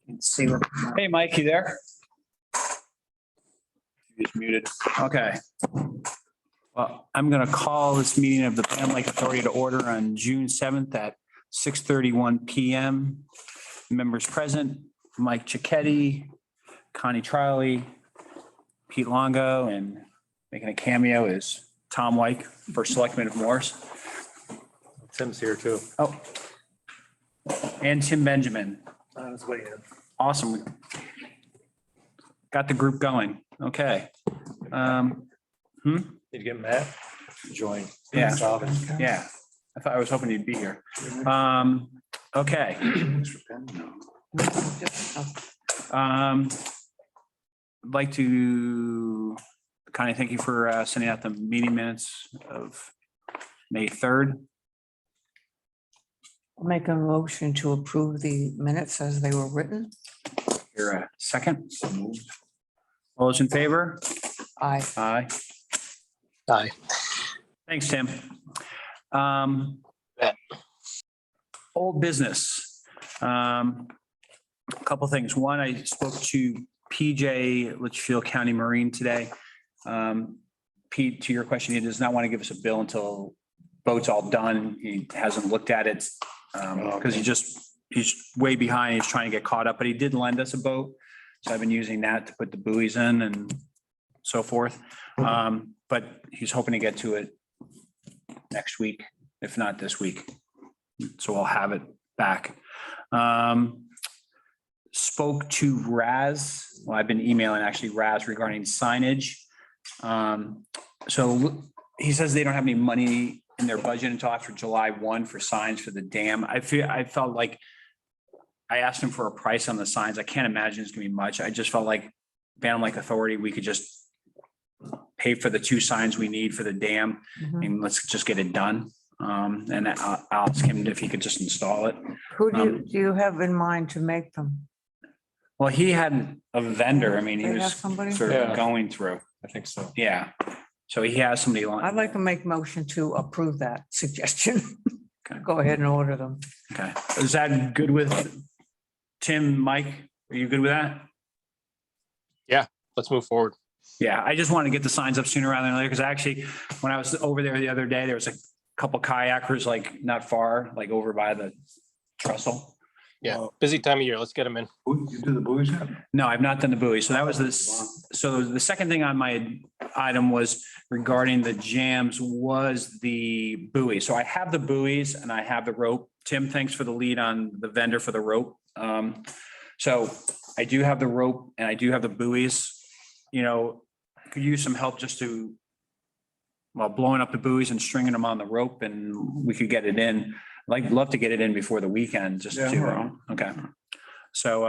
Let's see what. Hey, Mike, you there? He's muted. Okay. Well, I'm going to call this meeting of the Bantam Lake Authority to order on June 7th at 6:31 PM. Members present, Mike Cicchetti, Connie Triley, Pete Longo, and making a cameo is Tom White, First Selectman of Morris. Tim's here too. Oh. And Tim Benjamin. On his way in. Awesome. Got the group going. Okay. Did you get Matt? Join. Yeah. Solving. Yeah. I was hoping you'd be here. Okay. I'd like to kind of thank you for sending out the meeting minutes of May 3rd. I'll make a motion to approve the minutes as they were written. Here, a second. All those in favor? Aye. Aye. Aye. Thanks, Tim. Old business. A couple things. One, I spoke to PJ Litchfield County Marine today. Pete, to your question, he does not want to give us a bill until boat's all done. He hasn't looked at it because he's way behind. He's trying to get caught up, but he did lend us a boat. So I've been using that to put the buoys in and so forth. But he's hoping to get to it next week, if not this week. So I'll have it back. Spoke to Raz. Well, I've been emailing actually Raz regarding signage. So he says they don't have any money in their budget until after July 1 for signs for the dam. I felt like I asked him for a price on the signs. I can't imagine it's gonna be much. I just felt like Bantam Lake Authority, we could just pay for the 2 signs we need for the dam and let's just get it done. And I'll ask him if he could just install it. Who do you have in mind to make them? Well, he had a vendor. I mean, he They have was somebody? sort Yeah. of going through. I think so. Yeah. So he has somebody on. I'd like to make motion to approve that suggestion. Okay. Go ahead and order them. Okay. Is that good with Tim, Mike? Are you good with that? Let's move forward. Yeah, I just wanted to get the signs up sooner rather than later because actually, when I was over there the other day, there was a couple kayakers like not far, like over by the trestle. Yeah, busy time of year. Let's get them in. You do the buoys yet? No, I've not done the buoy. So that was this. So the second thing on my item was regarding the jams was the buoy. So I have the buoys and I have the rope. Tim, thanks for the lead on the vendor for the rope. So I do have the rope and I do have the buoys. You know, could use some help just to, well, blowing up the buoys and stringing them on the rope and we could get it in. Love to get it in before the weekend, just Yeah, to, right. okay. So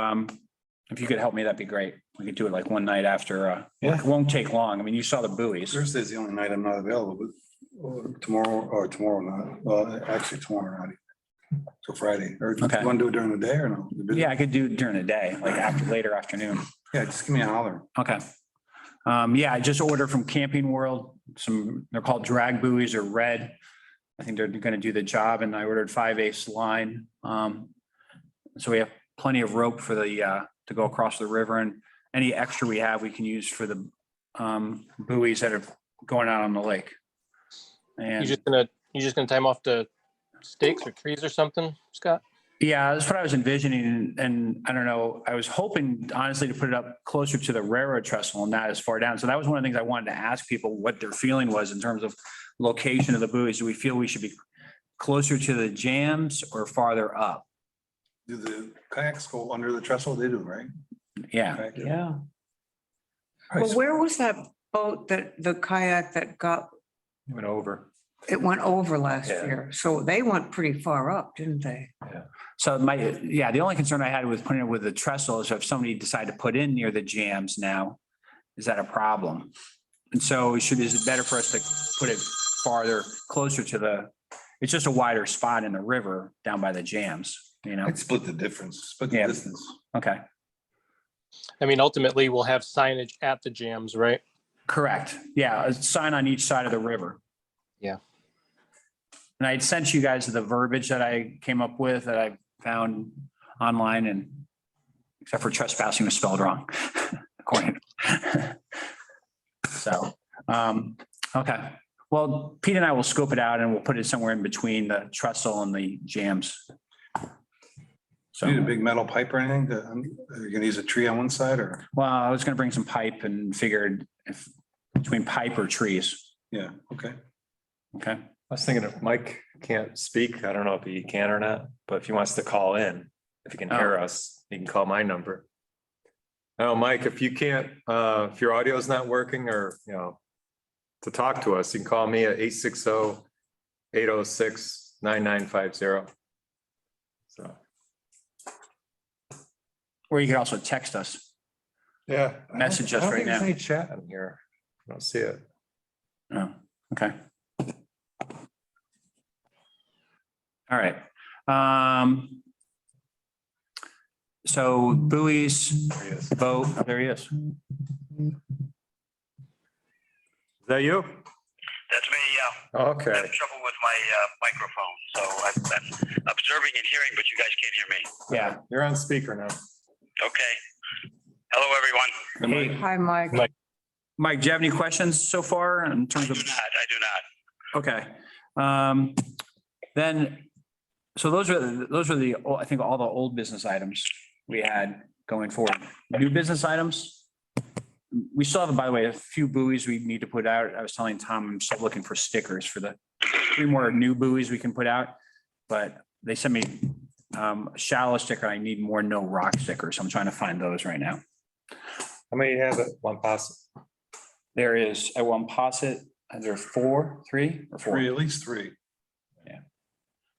if you could help me, that'd be great. We could do it like one night after, Yeah. it won't take long. I mean, you saw the buoys. Thursday's the only night I'm not available, but tomorrow not. Well, actually tomorrow not. So Friday, or do Okay. you want to do it during the day or no? Yeah, I could do it during the day, like after, later afternoon. Yeah, just give me a holler. Okay. Yeah, I just ordered from Camping World, they're called drag buoys or red. I think they're gonna do the job and I ordered 5/8 line. So we have plenty of rope for the, to go across the river and any extra we have, we can use for the buoys that are going out on the lake. You And just gonna time off the stakes or trees or something, Scott? yeah, that's what I was envisioning. And I don't know, I was hoping honestly to put it up closer to the railroad trestle and not as far down. So that was one of the things I wanted to ask people what their feeling was in terms of location of the buoys. Do we feel we should be closer to the jams or farther up? Do the kayaks go under the trestle? They do, right? Yeah. Kayak do. Yeah. All Well, right, so- where was that boat the kayak that Went over. it went over last Yeah. year? So they went pretty far up, didn't they? So the only concern I had with putting it with the trestle is if somebody decided to put in near the jams now, is that a problem? And so is it better for us to put it farther, closer to it's just a wider spot in the river down by the jams, you know? I'd split the difference, split the Yeah. distance. Okay, I mean, ultimately, we'll have signage at the jams, right? correct. Yeah, a sign on each side of the river. Yeah. And I had sent you guys the verbiage that I came up with that I found online and except for trespassing was spelled wrong. According. So, okay. Well, Pete and I will scope it out and we'll put it somewhere in between the trestle and the jams. Do you need a So, big metal pipe or anything? Are you gonna use a tree on one side or? well, I was gonna bring some pipe and figured if between pipe or trees. Yeah, okay. Okay. I was thinking if Mike can't speak, I don't know if he can or not, but if he wants to call in, if he can hear us, he can call my number. No, Mike, if you can't, if your audio is not working or, you know, to talk to us, you can call me at 860-806-9950. So, Or you could also text us. yeah. Message us I don't right think there's now. any chat in here. I don't see it. Oh, okay. All right. So buoys, There he is. boat, there he is. Is that you? That's me, yeah. I Okay. have trouble with my microphone, so I'm observing and hearing, but you guys can't hear me. Yeah. You're on speaker now. Okay. Hello, everyone. Hey, Hi, Mike. Mike, do you have any questions so far in terms of? I do not. Okay. Then, so those are the, I think, all the old business items we had going forward. New business items. We still have, by the way, a few buoys we need to put out. I was telling Tom, I'm still looking for stickers for the 3 more new buoys we can put out. But they sent me a shallow sticker. I need more no rock stickers. I'm trying to find those right now. How many do you have at one pass? There is at one posset, there are 3 or 4. Three, at least 3.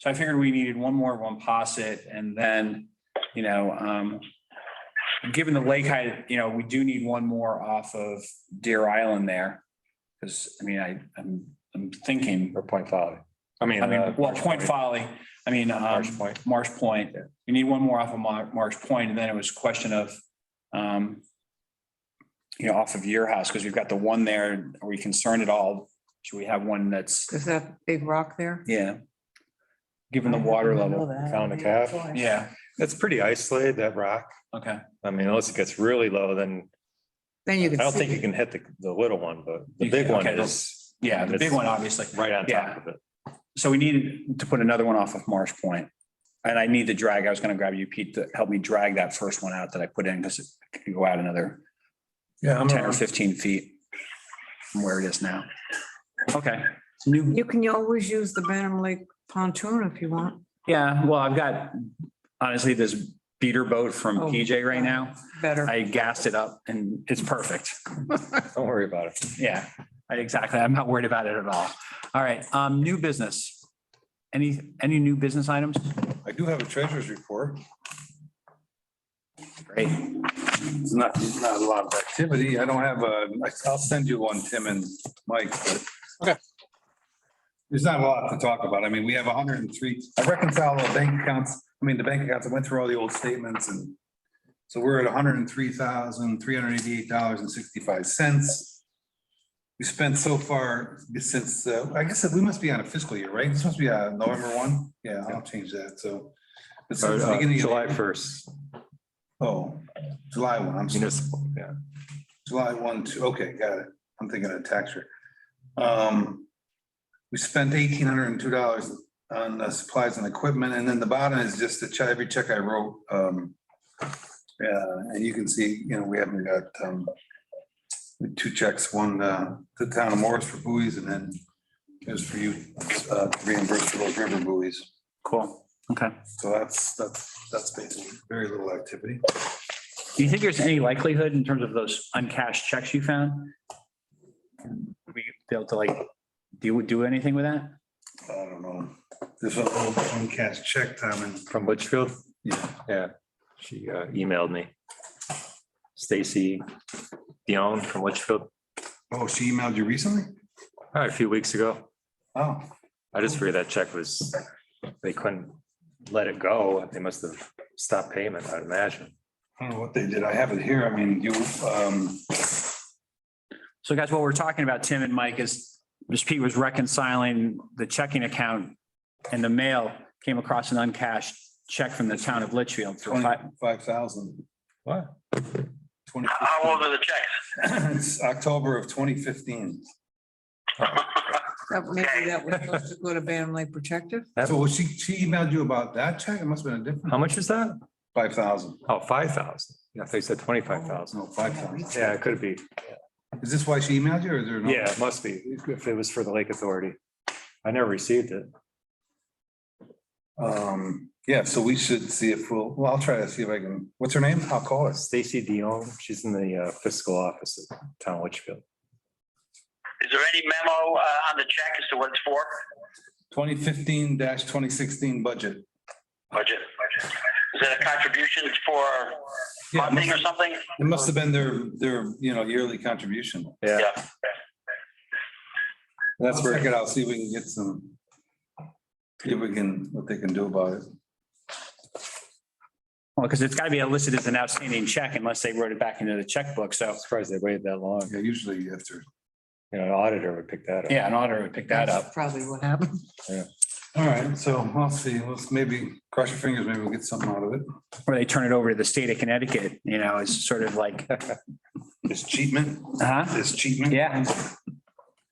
So I figured we needed one more one posset and then, you know, given the lake height, you know, we do need one more off of Deer Island there. Because I mean, I'm thinking, Or Point Folly? I mean, well, Marsh Point Folly, I mean, Marsh Point. Marsh Point. We need one more off of Marsh Point, and then it was a question of, you know, off of your house, because we've got the one there. Are we concerned at all? Should we have one that's, Is that big rock there? yeah, given the water level? Found a calf. Yeah, It's pretty isolated, that rock. okay. I mean, unless it gets really low, then Then you I can don't think you see. can hit the little one, but the You big can, one okay, is Yeah, the big It's one, obviously. right on Yeah. top of it. So we needed to put another one off of Marsh Point. And I need to drag, I was gonna grab you, Pete, to help me drag that first one out that I put in, because it could go out another Yeah, I'm 10 or 15 feet from where it is now. Okay, new, You can always use the Bantam Lake pontoon if you want. yeah, well, I've got, honestly, this beater boat from Oh, PJ right now. Better. I gassed it up and it's perfect. Don't worry about it. Yeah, exactly. I'm not worried about it at all. All right, new business. Any new business items? I do have a treasurer's report. Great. It's not a lot of activity. I don't have I'll send you one, Tim and Mike, but. Okay. There's not a lot to talk about. I mean, we have 103, I reconciled all the bank accounts. I mean, the bank accounts, I went through all the old statements and so we're at $103,388.65. We spent so far since, I guess we must be on a fiscal year, right? This must be November 1. Yeah, I'll change that. So. But since the beginning of- July 1st, Oh, July 1. I'm sorry. municipal, yeah. July 1, 2, okay, got it. I'm thinking of tax rate. We spent $1,802 on supplies and equipment, and then the bottom is just the check, every check I wrote. Yeah, and you can see, you know, we haven't got 2 checks, one to the town of Morris for buoys, and then there's for you reimbursed for those river buoys. Cool. Okay. So that's basically very little activity. Do you think there's any likelihood in terms of those uncashed checks you found? Would we be able to like do anything with that? I don't know. There's an old uncashed check, Tom, and From Litchfield? yeah. Yeah, she emailed me. Stacy Dion from Litchfield, Oh, she emailed you recently? a few weeks ago. Oh, I just figured that check was, they couldn't let it go. They must have stopped payment, I'd imagine. I don't know what they did. I have it here. I mean, you, So guys, what we're talking about, Tim and Mike, is Ms. Pete was reconciling the checking account and the mail came across an uncashed check from the town of Litchfield for 5,000. What? How old are the checks? It's October of 2015. Maybe that was supposed to go to Bantam Lake Protective. So she emailed you about that check? It must have been a different. How much is that? 5,000. Oh, 5,000. Yeah, they said 25,000. No, 5,000. Yeah, it could be. Is this why she emailed you or is there no? Yeah, it must be, if it was for the Lake Authority. I never received it. Yeah, so we should see if well, I'll try to see if I can, what's her name? I'll call her. Stacy Dion, she's in the fiscal office at Town of Litchfield. Is there any memo on the check as to what it's for? 2015-2016 budget. Budget. Is that a contribution for Yeah, it funding or must- something? It must have been their yearly contribution. Yeah, Let's check it out, see if we can get some. See if we can, what they can do about it. Well, because it's got to be listed as an outstanding check unless they wrote it back into the checkbook. So, I'm surprised they waited that long. Yeah, usually after. An auditor would pick that up. yeah, an auditor would pick that up. That's probably what happened. All right, so I'll see. Let's maybe cross your fingers, maybe we'll get something out of it. Or they turn it over to the state of Connecticut, it's sort of like, This cheatment, huh? this cheatment. Yeah. Yeah,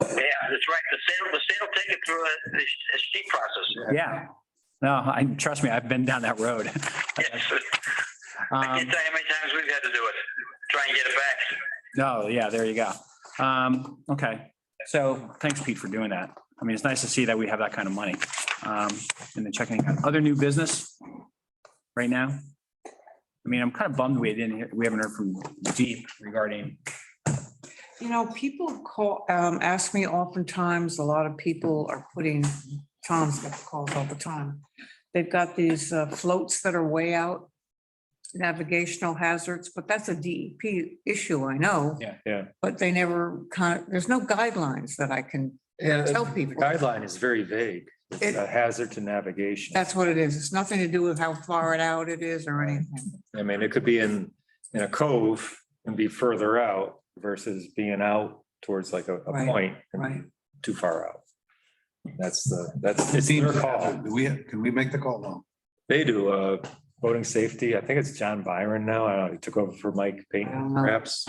that's right. The state will take it through a steep process. Yeah. No, trust me, I've been down that road. Yes. I can't tell you how many times we've had to do it, try and get it back. No, yeah, there you go. Okay. So thanks, Pete, for doing that. I mean, it's nice to see that we have that kind of money in the checking account. Other new business right now? I mean, I'm kind of bummed we haven't heard from Deep regarding, People ask me oftentimes, a lot of people are putting, Tom's got calls all the time. They've got these floats that are way out, navigational hazards, but that's a DEP issue, I know. Yeah. But they never there's no guidelines that I can Yeah, tell the people. guideline is very vague. It's It- a hazard to navigation. That's what it is. It's nothing to do with how far it out it is or anything. I mean, it could be in a cove and be further out versus being out towards like a Right, point right. too far out. It's their Seems, call. can we make the call now? They do voting safety. I think it's John Byron now. I don't know. He took over for Mike I Payton, don't know. perhaps.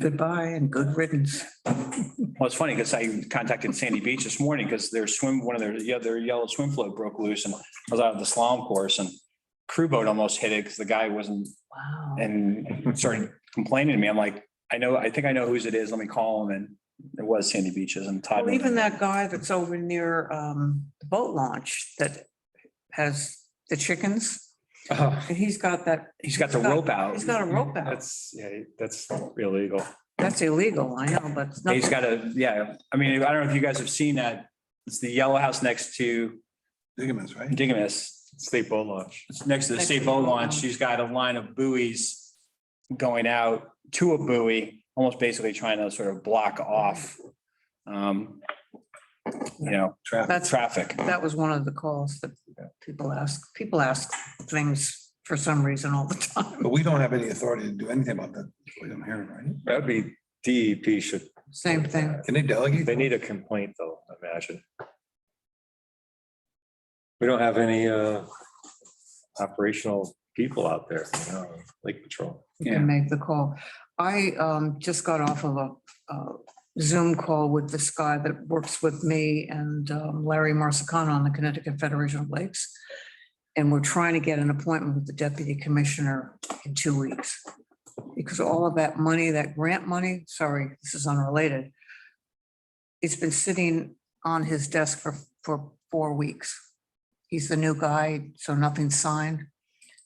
Goodbye and good riddance. well, it's funny because I contacted Sandy Beach this morning because one of their yellow swim float broke loose and I was out of the slalom course and crew boat almost hit it because the guy wasn't Wow. and started complaining to me. I'm like, I think I know whose it is. Let me call him. And it was Sandy Beach's and Todd. Well, even that guy that's over near the boat launch that has the chickens, and he's got that. He's got the rope out. He's got a rope out. That's illegal. That's illegal, I know, but. it's He's nothing- got I mean, I don't know if you guys have seen that. It's the yellow house next to Ligaments, right? Digimus. State boat launch. It's next to the Next state to boat the boat launch. launch. She's got a line of buoys going out to a buoy, almost basically trying to sort of block off, Traffic. That's, traffic. that was one of the calls that people ask. People ask things for some reason all the time. But we don't have any authority to do anything about that. That's what I'm hearing, right? That'd be DEP should. Same thing. Can they delegate? They need a complaint though, I imagine. We don't have any operational people out there, Lake Patrol. You can make the call. I just got off of a Zoom call with this guy that works with me and Larry Marsicano on the Connecticut Federation of Lakes. And we're trying to get an appointment with the deputy commissioner in 2 weeks. Because all of that money, that grant money, sorry, this is unrelated. It's been sitting on his desk for 4 weeks. He's the new guy, so nothing's signed.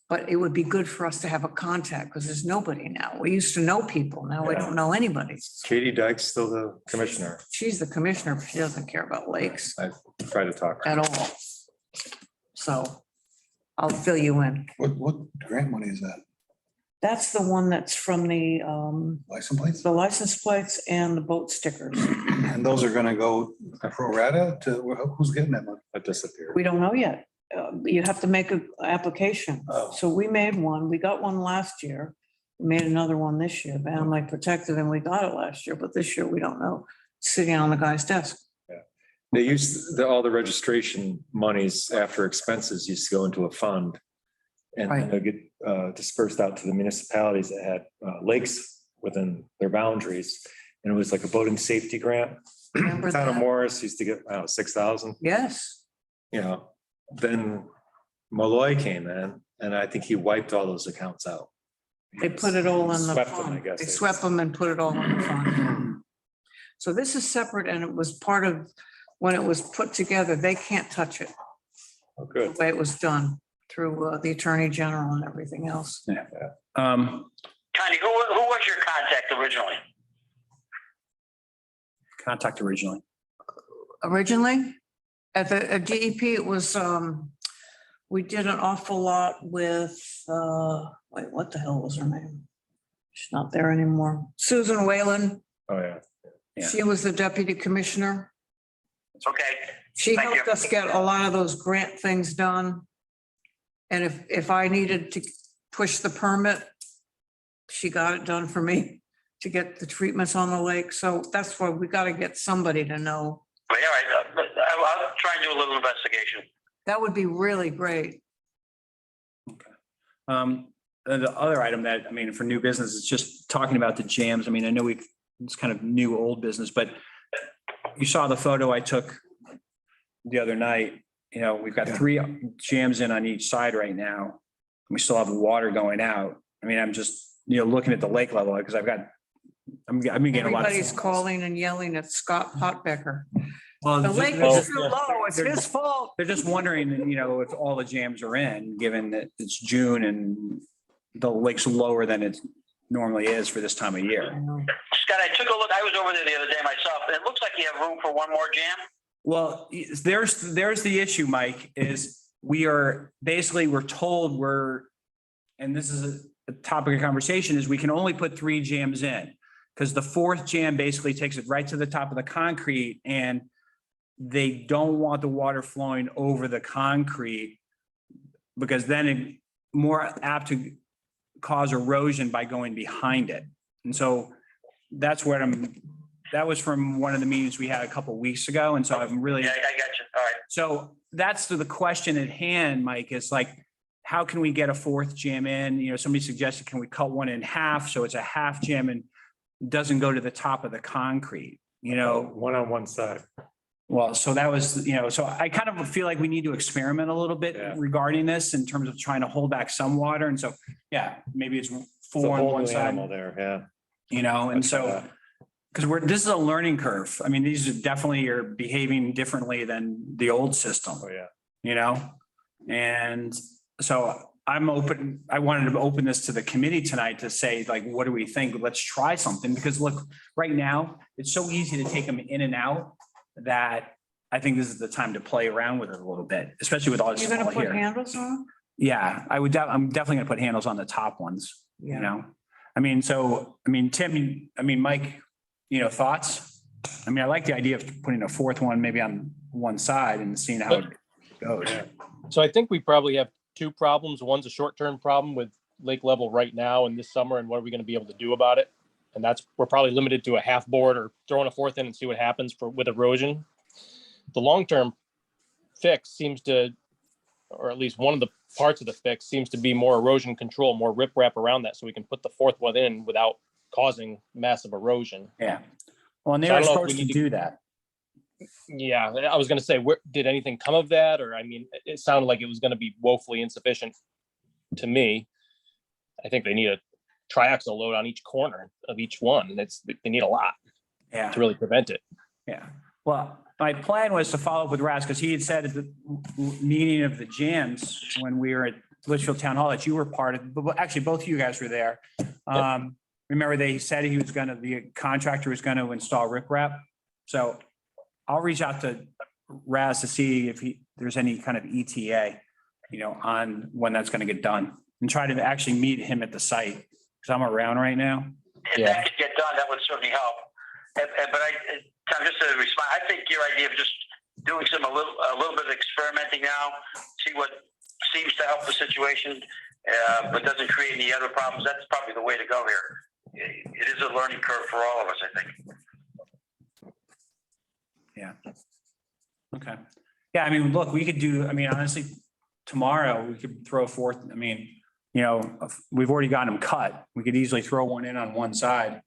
But it would be good for us to have a contact because there's nobody now. We used to know people. Now we don't know anybody. Katie Dyke's still the commissioner. She's the commissioner, but she doesn't care about lakes I tried to talk. at all. So I'll fill you in. What grant money is that? That's the one that's from the License plates? license plates and the boat stickers. And those are gonna go pro rata to, who's getting that money? That disappeared. We don't know yet. You have to make an application. Oh. So we made one. We got one last year. We made another one this year, Bantam Lake Protective, and we got it last year, but this year we don't know. It's sitting on the guy's desk. They used all the registration monies after expenses used to go into a fund. And Right. then it'll get dispersed out to the municipalities that had lakes within their boundaries. And it was like a boating safety grant. Remember Town of that? Morris used to get, I don't know, 6,000, Yes, you know, then Malloy came in and I think he wiped all those accounts out. they put it all in the Swept them, I fund. guess They they swept them and put it all in the fund. So this is separate and it was part of, when it was put together, they can't touch it, Oh, the good. way it was done through the Attorney General and everything else. Connie, who was your contact originally? Contact originally. Originally, at DEP, it was, we did an awful lot with, wait, what the hell was her name? She's not there anymore. Susan Whalen. Oh, yeah. Yeah. She was the deputy commissioner. Okay, She Thank helped you. us get a lot of those grant things done. And if I needed to push the permit, she got it done for me to get the treatments on the lake. So that's why we got to get somebody to know. all right, I'll try and do a little investigation. That would be really great. And the other item that, I mean, for new business, is just talking about the jams. I mean, I know it's kind of new, old business, but you saw the photo I took the other night. You know, we've got 3 jams in on each side right now. We still have water going out. I mean, I'm just, looking at the lake level because I've been getting a lot of. Everybody's calling and yelling at Scott Potbecker. Well, The lake they're is just- too low. It's his fault. They're just wondering, if all the jams are in, given that it's June and the lake's lower than it normally is for this time of year. Scott, I took a look. I was over there the other day myself. It looks like you have room for one more jam. Well, there's the issue, Mike, is we're told and this is a topic of conversation, is we can only put 3 jams in. Because the 4th jam basically takes it right to the top of the concrete and they don't want the water flowing over the concrete because then it's more apt to cause erosion by going behind it. And so that's where that was from one of the meetings we had a couple of weeks ago. And so I'm really. Yeah, I got you. All right. So that's the question at hand, Mike, is like, how can we get a 4th jam in? Somebody suggested, can we cut one in half? So it's a half jam and doesn't go to the top of the concrete, One on one side. Well, so that was, so I kind of feel like we need to experiment a little bit Yeah. regarding this in terms of trying to hold back some water. And so, yeah, maybe it's It's a 4 on whole one new side, animal there, yeah. and so. Because this is a learning curve. I mean, these are definitely are behaving differently than the old system, Oh, yeah. And so I wanted to open this to the committee tonight to say, like, what do we think? Let's try something, because look, right now, it's so easy to take them in and out that I think this is the time to play around with it a little bit, especially with all this You're gonna fall put here. handles on? Yeah, I'm definitely gonna put handles on the top ones, Yeah. Tim, Mike, thoughts? I mean, I like the idea of putting a 4th one maybe on one side and seeing how it goes. So I think we probably have 2 problems. One's a short-term problem with lake level right now and this summer, and what are we going to be able to do about it? And we're probably limited to a half board or throwing a 4th in and see what happens with erosion. The long-term fix seems to, or at least one of the parts of the fix seems to be more erosion control, more riprap around that, so we can put the 4th one in without causing massive erosion. Yeah. Well, and they So I were don't know if we supposed to need to- do that. Yeah, I was going to say, did anything come of that? Or, it sounded like it was going to be woefully insufficient to me. I think they need a triaxle load on each corner of each one. They need a lot Yeah. to really prevent it. Yeah. Well, my plan was to follow up with Raz because he had said at the meeting of the jams when we were at Litchfield Town Hall that you were part of, but actually both of you guys were there. Remember they said the contractor was going to install riprap. So I'll reach out to Raz to see if there's any kind of ETA, on when that's going to get done and try to actually meet him at the site because I'm around right now. If Yeah. that could get done, that would certainly help. But Tom, just to respond, I think your idea of just doing a little bit of experimenting now, see what seems to help the situation, but doesn't create any other problems. That's probably the way to go here. It is a learning curve for all of us, I think. Yeah. Okay. Yeah. Look, we could do, honestly, tomorrow we could throw a fourth, I mean, you know, we've already got them cut. We could easily throw one in on one side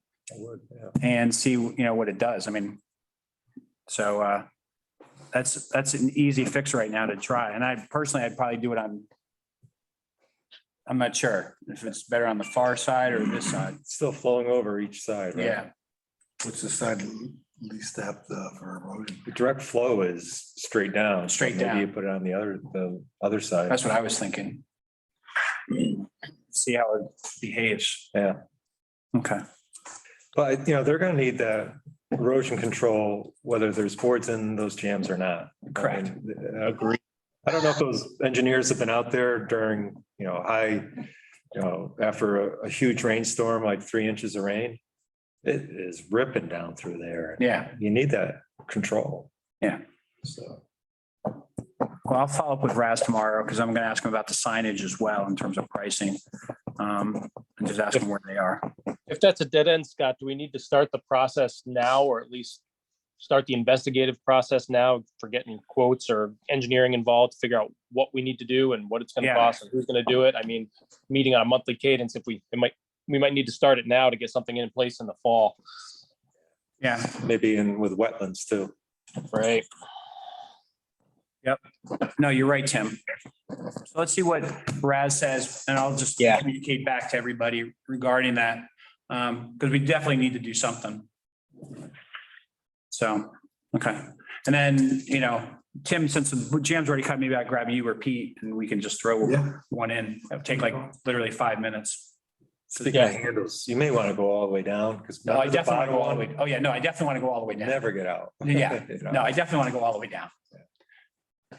and see, you know, what it does. I mean, so that's an easy fix right now to try. And I personally, I'd probably do it on, I'm not sure if it's better on the far side or this side. It's still flowing over each side, right? Yeah, What's the side least depth for erosion? The direct flow is straight down. so Straight maybe down. you put it on the other side. that's what I was thinking. See how it behaves. Yeah, Okay. but you know, they're gonna need that erosion control, whether there's boards in those jams or not. Correct. Agree. I don't know if those engineers have been out there during, you know, after a huge rainstorm, like 3 inches of rain. It is ripping down through there. Yeah. You need that control. Yeah. So, Well, I'll follow up with Raz tomorrow because I'm going to ask him about the signage as well in terms of pricing. And just ask him where they are. If that's a dead end, Scott, do we need to start the process now, or at least start the investigative process now for getting quotes or engineering involved to figure out what we need to do and what it's going to Yeah. cost and who's going to do it? I mean, meeting on a monthly cadence, we might need to start it now to get something in place in the fall, Yeah. maybe in with wetlands too. right? No, you're right, Tim. So let's see what Raz says and I'll just Yeah. communicate back to everybody regarding that. Because we definitely need to do something. So, okay. And then, you know, Tim, since the jam's already cut, maybe I'll grab you or Pete and we can just throw Yeah. one in. It'll take like literally 5 minutes. Speaking of handles, you may want to go all the way down because. No, I definitely want to go all the way. Oh, yeah, no, I definitely want to go all the way down. Never get out. Yeah. You know? No, I definitely want to go all the way down.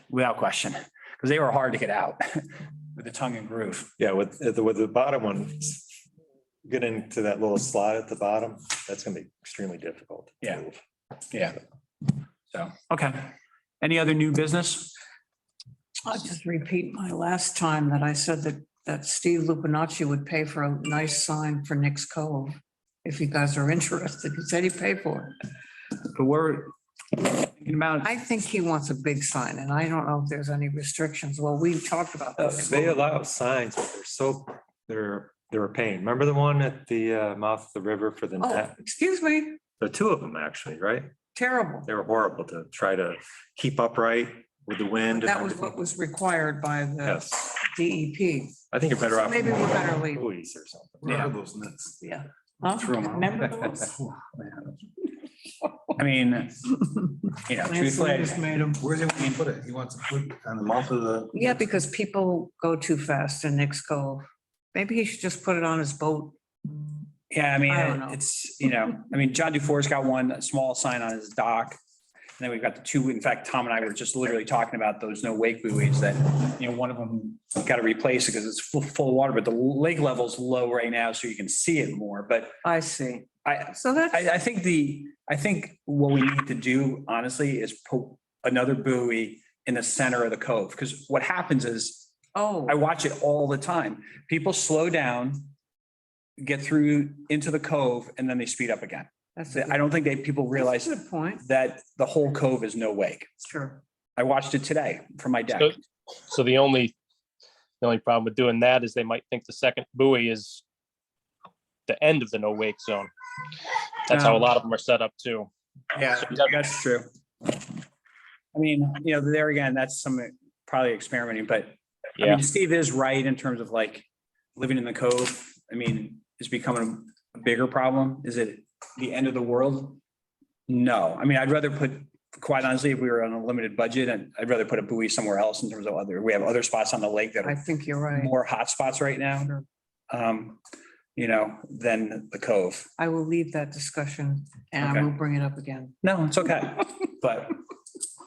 Without question, because they were hard to get out with the tongue and groove. Yeah, with the bottom one, get into that little slot at the bottom, that's gonna be extremely difficult. to Yeah. move. Yeah. So, okay. Any other new business? I'll just repeat my last time that I said that Steve Lupinacci would pay for a nice sign for Nick's Cove. If you guys are interested, he said he'd pay for it. But we're thinking about, I think he wants a big sign and I don't know if there's any restrictions. Well, we talked about this. They allow signs, but they're a pain. Remember the one at the mouth of the river for the Oh, net? excuse me, The two of them actually, right? terrible. They were horrible to try to keep upright with the wind. and That was everything. what was required by the Yes, DEP. I think you're better off. Maybe we're better leave. Buoys or something. Yeah. Those nuts. Yeah. Huh? Threw 'em out. Remember those? I mean, you know, Lance truthfully, Lucas made 'em. Where's he want to put it? He wants to put on the mouth of the. Yeah, because people go too fast in Nick's Cove. Maybe he should just put it on his boat. yeah, I I don't know. mean, it's, you know, I mean, John Dufour's got one, a small sign on his dock. And then we've got the two, in fact, Tom and I were just literally talking about those no wake buoys that, you know, one of them got to replace it because it's full of water, but the lake level's low right now, so you can see it more. But I see. I So that's, I think what we need to do honestly is put another buoy in the center of the cove. Because what happens is oh, I watch it all the time. People slow down, get through into the cove, and then they speed up again. that's I don't think people realize a good point. that the whole cove is no wake. Sure. I watched it today from my deck. So the only problem with doing that is they might think the second buoy is the end of the no wake zone. That's how a lot of them are set up too. Yeah, that's true. I mean, you know, there again, that's some probably experimenting, but I Yeah, mean, Steve is right in terms of like living in the cove. I mean, is becoming a bigger problem. Is it the end of the world? No. I mean, I'd rather put, quite honestly, if we were on a limited budget, and I'd rather put a buoy somewhere else in terms of we have other spots on the lake that I are think you're right. more hot spots right now. Sure. You know, than the cove. I will leave that discussion and I Okay. will bring it up again. No, it's okay. But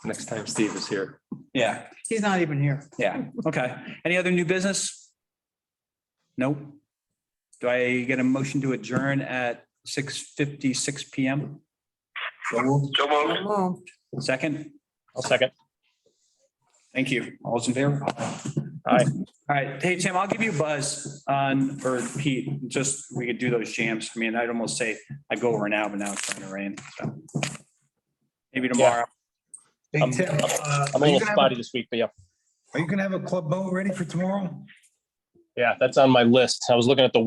Next time Steve is here. yeah, He's not even here. yeah, okay. Any other new business? Nope. Do I get a motion to adjourn at 6:56 PM? So moved. So moved. Oh, Second, I'll second. thank you. All those in favor? Aye. All right, hey, Tim, I'll give you a buzz on, or Pete, just, we could do those jams. I mean, I'd almost say I'd go over now, but now it's starting to rain, so. Maybe tomorrow. Hey, I'm- Tim, I'm a are you little gonna have spotty this week, but yeah. Are you gonna have a club boat ready for tomorrow? Yeah, that's on my list. I was looking at the